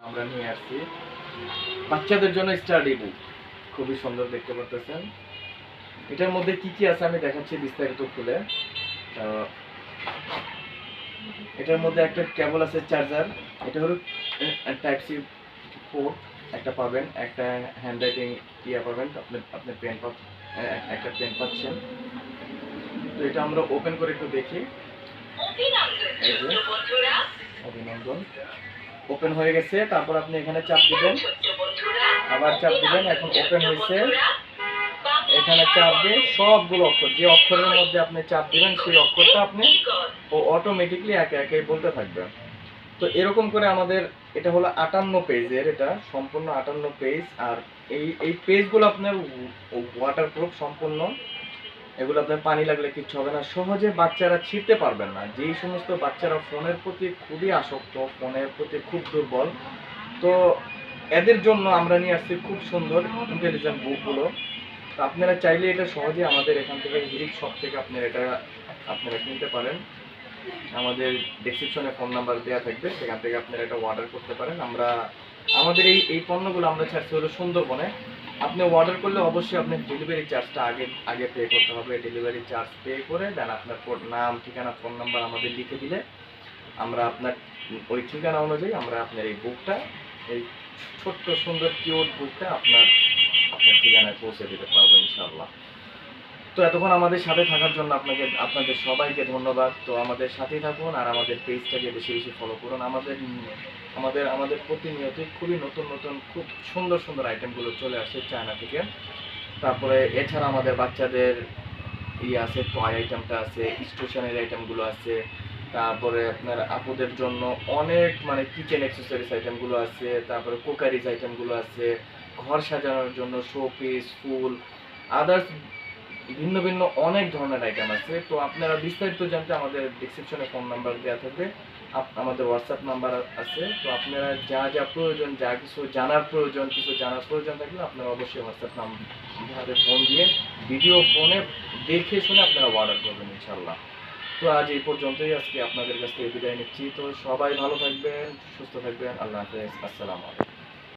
আমরা নিয়ে আসছি বাচ্চাদের জন্য স্টাডি বুক। খুবই সুন্দর দেখতে পাচ্ছেন। এটার মধ্যে কি কি আছে আমি দেখাচ্ছি বিস্তারিত খুলে। এটার মধ্যে একটা কেবল আছে, চার্জার। এটা হলো টাইপ সি পোর্ট একটা পাবেন, একটা হ্যান্ড রাইটিং ইয়া পাবেন, আপনি পেন একটা পেন পাচ্ছেন। তো এটা আমরা ওপেন করে একটু দেখি। অভিনন্দন, ওপেন হয়ে গেছে। তারপর আপনি এখানে চাপ দিবেন, আবার চাপ দিবেন। এখন ওপেন হয়েছে। এখানে চাপ দিয়ে সবগুলো অক্ষর, যে অক্ষরের মধ্যে আপনি চাপ দিবেন সেই অক্ষরটা আপনি অটোমেটিকলি একে একে বলতে থাকবে। তো এরকম করে আমাদের এটা হলো 58 পেজের, এটা সম্পূর্ণ 58 পেজ। আর এই পেজগুলো আপনার ওয়াটারপ্রুফ সম্পূর্ণ। এগুলো আপনার পানি লাগলে কিচ্ছু হবে না, সহজে বাচ্চারা ছিঁড়তে পারবেন না। যেই সমস্ত বাচ্চারা ফোনের প্রতি খুবই আসক্ত, ফোনের প্রতি খুব দুর্বল, তো এদের জন্য আমরা নিয়ে আসছি খুব সুন্দর ইন্টেলিজেন্ট বুকগুলো। তো আপনারা চাইলে এটা সহজে আমাদের এখান থেকে হিরিক শপ থেকে আপনারা কিনতে পারেন। আমাদের ডেসক্রিপশনে ফোন নাম্বার দেওয়া থাকবে, সেখান থেকে আপনারা এটা অর্ডার করতে পারেন। আমাদের এই পণ্যগুলো আমরা ছাড়ছি হলো সুন্দরবনে। আপনি অর্ডার করলে অবশ্যই আপনার ডেলিভারি চার্জটা আগে পে করতে হবে। ডেলিভারি চার্জ পে করে দেন আপনার নাম, ঠিকানা, ফোন নাম্বার আমাদের লিখে দিলে আমরা আপনার ওই ঠিকানা অনুযায়ী আমরা আপনার এই বুকটা, এই ছোট্ট সুন্দর কিউট বুকটা আপনার ঠিকানায় পৌঁছে দিতে পারবো ইনশাআল্লাহ। তো এতক্ষণ আমাদের সাথে থাকার জন্য আপনাদের সবাইকে ধন্যবাদ। তো আমাদের সাথেই থাকুন আর আমাদের পেজটাকে বেশি বেশি ফলো করুন। আমাদের প্রতিনিয়তই খুবই নতুন নতুন খুব সুন্দর সুন্দর আইটেমগুলো চলে আসে চায়না থেকে। তারপরে এছাড়া আমাদের বাচ্চাদের আছে, টয় আইটেমটা আছে, স্টেশনারি আইটেমগুলো আছে। তারপরে আপনার আপুদের জন্য অনেক মানে কিচেন অ্যাক্সেসরিজ আইটেমগুলো আছে। তারপরে কুকারিজ আইটেমগুলো আছে, ঘর সাজানোর জন্য শোপিস, ফুল, আদার্স ভিন্ন ভিন্ন অনেক ধরনের আইটেম আছে। তো আপনারা বিস্তারিত জানতে আমাদের ডিসক্রিপশনে ফোন নাম্বার দেওয়া থাকবে, আমাদের হোয়াটসঅ্যাপ নাম্বার আছে। তো আপনারা যা প্রয়োজন, কিছু জানার প্রয়োজন থাকলে আপনারা অবশ্যই হোয়াটসঅ্যাপ নাম্বারে ফোন দিয়ে ভিডিও ফোনে দেখে শুনে আপনারা অর্ডার করবেন ইনশাল্লাহ। তো আজ এই পর্যন্তই, আজকে আপনাদের কাছ থেকে বিদায় নিচ্ছি। তো সবাই ভালো থাকবেন, সুস্থ থাকবেন। আল্লাহ হাফেজ, আসসালামু আলাইকুম।